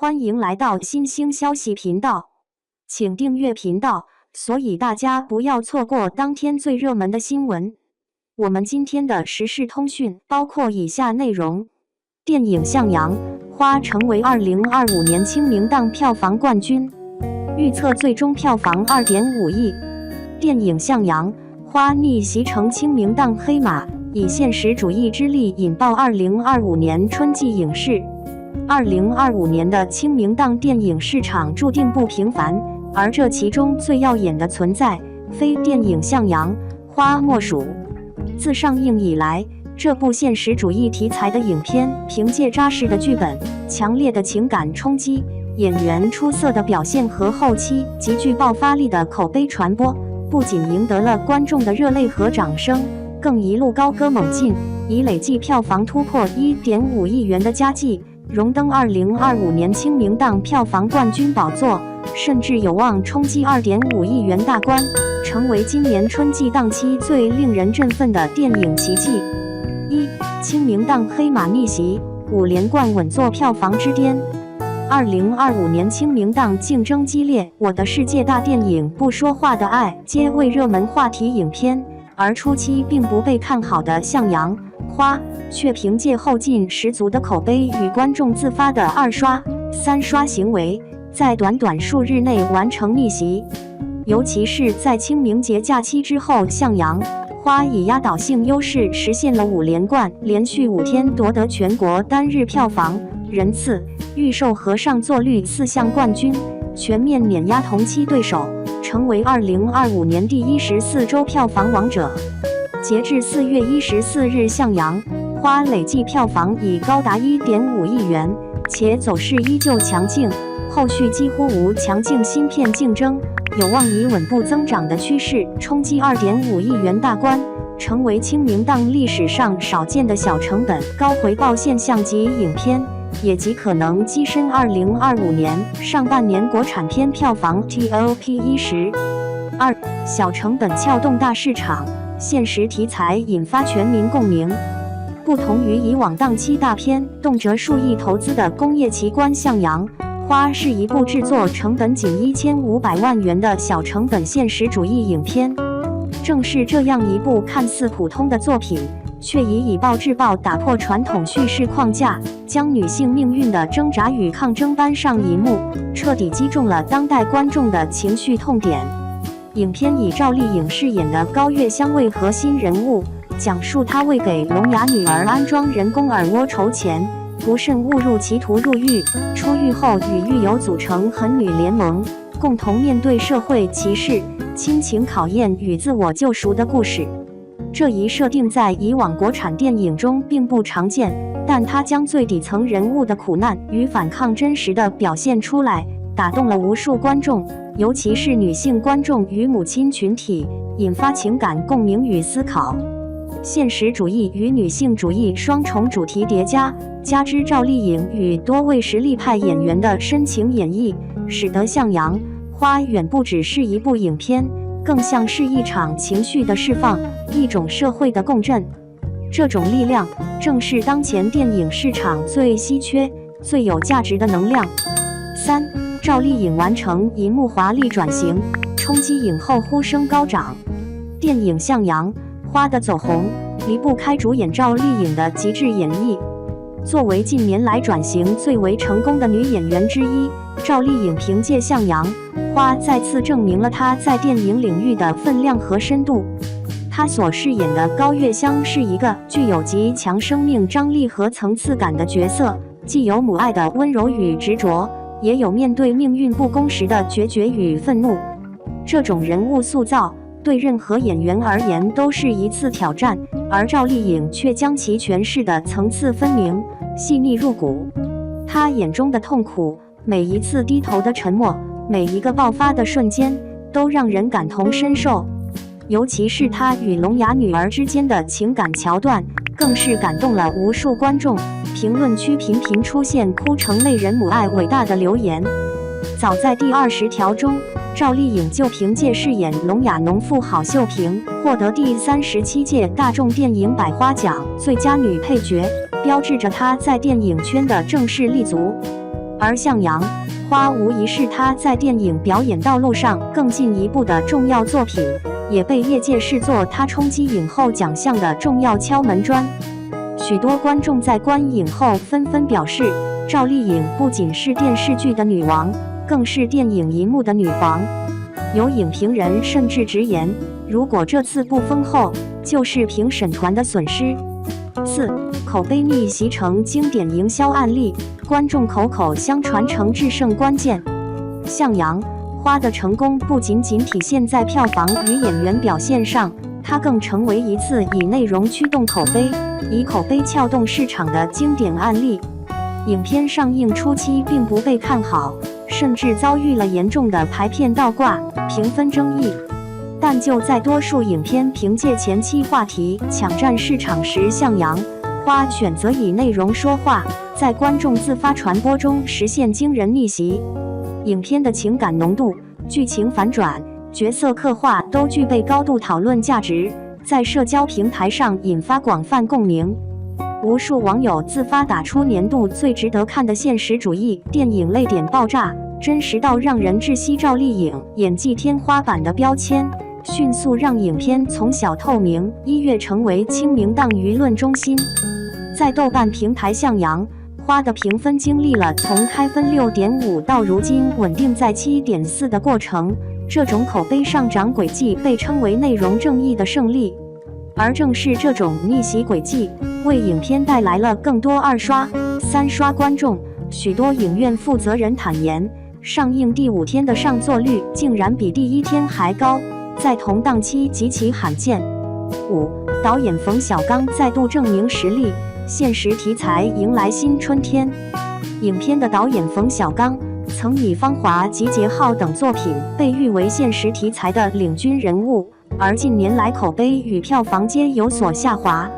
欢迎来到新兴消息频道，请订阅频道，所以大家不要错过当天最热门的新闻。我们今天的时事通讯包括以下内容：电影《向阳》花成为2025年清明档票房冠军，预测最终票房2.5亿。电影《向阳》花逆袭成清明档黑马，以现实主义之力引爆2025年春季影视。2025年的清明档电影市场注定不平凡，而这其中最耀眼的存在，非电影《向阳》花莫属。自上映以来，这部现实主义题材的影片，凭借扎实的剧本、强烈的情感冲击、演员出色的表现和后期极具爆发力的口碑传播，不仅赢得了观众的热泪和掌声，更一路高歌猛进，以累计票房突破1.5亿元的佳绩，荣登2025年清明档票房冠军宝座，甚至有望冲击2.5亿元大关，成为今年春季档期最令人振奋的电影奇迹。清明档黑马逆袭，5连冠稳坐票房之巅。2025年清明档竞争激烈，我的世界大电影、不说话的爱皆为热门话题影片，而初期并不被看好的《向阳》花却凭借后劲十足的口碑与观众自发的2刷、3刷行为，在短短数日内完成逆袭。尤其是在清明节假期之后，《向阳》花以压倒性优势实现了5连冠，连续5天夺得全国单日票房、人次、预售和上座率4项冠军，全面碾压同期对手，成为2025年第14周票房王者。截至4月14日，《向阳》花累计票房已高达1.5亿元，且走势依旧强劲，后续几乎无强劲新片竞争，有望以稳步增长的趋势冲击2.5亿元大关，成为清明档历史上少见的小成本高回报现象级影片，也极可能跻身2025年上半年国产片票房 TOP 10。小成本撬动大市场，现实题材引发全民共鸣。不同于以往档期大片动辄数亿投资的工业奇观《向阳》花是一部制作成本仅1500万元的小成本现实主义影片。正是这样一部看似普通的作品，却以暴制暴打破传统叙事框架，将女性命运的挣扎与抗争搬上荧幕，彻底击中了当代观众的情绪痛点。影片以赵丽颖饰演的高月香为核心人物，讲述她为给聋哑女儿安装人工耳蜗筹钱，不慎误入歧途入狱，出狱后与狱友组成狠女联盟，共同面对社会歧视、亲情考验与自我救赎的故事。这一设定在以往国产电影中并不常见，但它将最底层人物的苦难与反抗真实地表现出来，打动了无数观众，尤其是女性观众与母亲群体，引发情感共鸣与思考。现实主义与女性主义双重主题叠加，加之赵丽颖与多位实力派演员的深情演绎，使得《向阳》花远不只是一部影片，更像是一场情绪的释放，一种社会的共振。这种力量正是当前电影市场最稀缺、最有价值的能量。赵丽颖完成银幕华丽转型，冲击影后呼声高涨。电影《向阳》花的走红离不开主演赵丽颖的极致演绎。作为近年来转型最为成功的女演员之一，赵丽颖凭借《向阳》花再次证明了她在电影领域的分量和深度。她所饰演的高月香是一个具有极强生命张力和层次感的角色，既有母爱的温柔与执着，也有面对命运不公时的决绝与愤怒。这种人物塑造对任何演员而言都是一次挑战，而赵丽颖却将其诠释的层次分明，细腻入骨。她眼中的痛苦，每一次低头的沉默，每一个爆发的瞬间，都让人感同身受。尤其是她与聋哑女儿之间的情感桥段，更是感动了无数观众。评论区频频出现哭成泪人母爱伟大的留言。早在第20条中，赵丽颖就凭借饰演聋哑农妇郝秀萍，获得第37届大众电影百花奖最佳女配角，标志着她在电影圈的正式立足。而向阳、花无疑是他在电影表演道路上更进一步的重要作品，也被业界视作他冲击影后奖项的重要敲门砖。许多观众在观影后纷纷表示，赵丽颖不仅是电视剧的女王，更是电影银幕的女皇。有影评人甚至直言，如果这次不封后，就是评审团的损失。4. 口碑逆袭成经典营销案例，观众口口相传成制胜关键。向阳、花的成功不仅仅体现在票房与演员表现上，它更成为一次以内容驱动口碑、以口碑撬动市场的经典案例。影片上映初期并不被看好，甚至遭遇了严重的排片倒挂、评分争议。但就在多数影片凭借前期话题抢占市场时，向阳、花选择以内容说话，在观众自发传播中实现惊人逆袭。影片的情感浓度、剧情反转、角色刻画都具备高度讨论价值，在社交平台上引发广泛共鸣。无数网友自发打出年度最值得看的现实主义电影泪点爆炸，真实到让人窒息赵丽颖演技天花板的标签，迅速让影片从小透明一跃成为清明档舆论中心。在豆瓣平台，向阳、花的评分经历了从开分 6.5 到如今稳定在 7.4 的过程，这种口碑上涨轨迹被称为内容正义的胜利。而正是这种逆袭轨迹，为影片带来了更多2刷、3刷观众。许多影院负责人坦言，上映第5天的上座率竟然比第1天还高，在同档期极其罕见。5. 导演冯小刚再度证明实力，现实题材迎来新春天。影片的导演冯小刚曾以《芳华》集结号等作品被誉为现实题材的领军人物，而近年来口碑与票房皆有所下滑。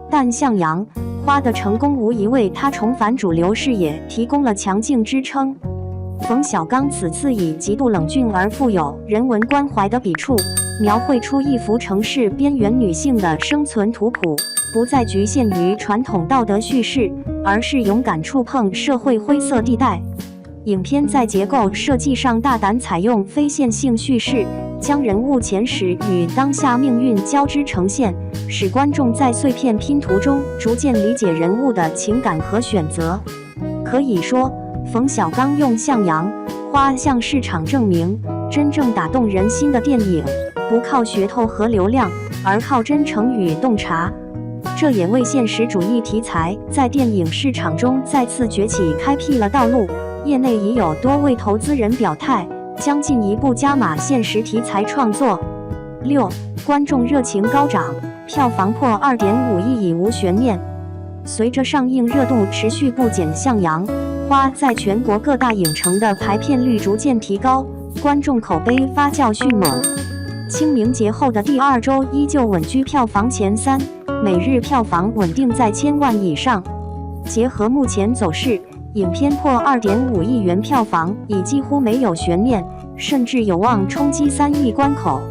但向阳、花的成功无疑为他重返主流视野提供了强劲支撑。冯小刚此次以极度冷峻而富有人文关怀的笔触，描绘出一幅城市边缘女性的生存图谱，不再局限于传统道德叙事，而是勇敢触碰社会灰色地带。影片在结构设计上大胆采用非线性叙事，将人物前史与当下命运交织呈现，使观众在碎片拼图中逐渐理解人物的情感和选择。可以说，冯小刚用向阳、花向市场证明，真正打动人心的电影，不靠噱头和流量，而靠真诚与洞察。这也为现实主义题材在电影市场中再次崛起开辟了道路。业内已有多位投资人表态，将进一步加码现实题材创作。6. 观众热情高涨，票房破 2.5 亿已无悬念。随着上映热度持续不减，向阳、花在全国各大影城的排片率逐渐提高，观众口碑发酵迅猛。清明节后的第2周依旧稳居票房前3，每日票房稳定在1000万以上。结合目前走势，影片破 2.5 亿元票房已几乎没有悬念，甚至有望冲击3亿关口。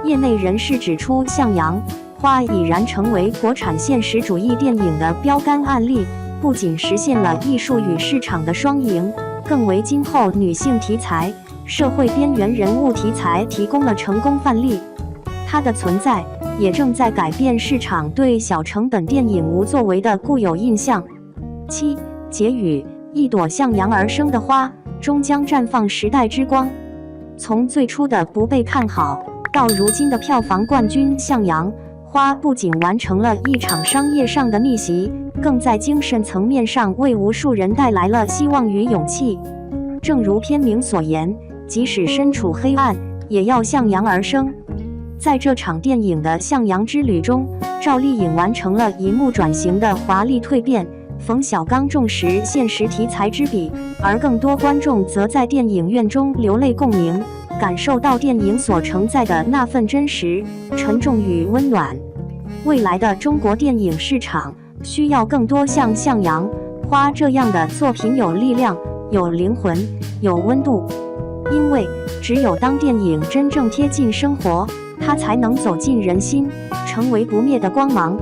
业内人士指出，向阳、花已然成为国产现实主义电影的标杆案例，不仅实现了艺术与市场的双赢，更为今后女性题材、社会边缘人物题材提供了成功范例。它的存在也正在改变市场对小成本电影无作为的固有印象。7. 结语：一朵向阳而生的花，终将绽放时代之光。从最初的不被看好，到如今的票房冠军，向阳、花不仅完成了一场商业上的逆袭，更在精神层面上为无数人带来了希望与勇气。正如片名所言，即使身处黑暗，也要向阳而生。在这场电影的向阳之旅中，赵丽颖完成了银幕转型的华丽蜕变，冯小刚重拾现实题材之笔，而更多观众则在电影院中流泪共鸣，感受到电影所承载的那份真实、沉重与温暖。未来的中国电影市场需要更多像向阳、花这样的作品，有力量、有灵魂、有温度。因为只有当电影真正贴近生活，它才能走进人心，成为不灭的光芒。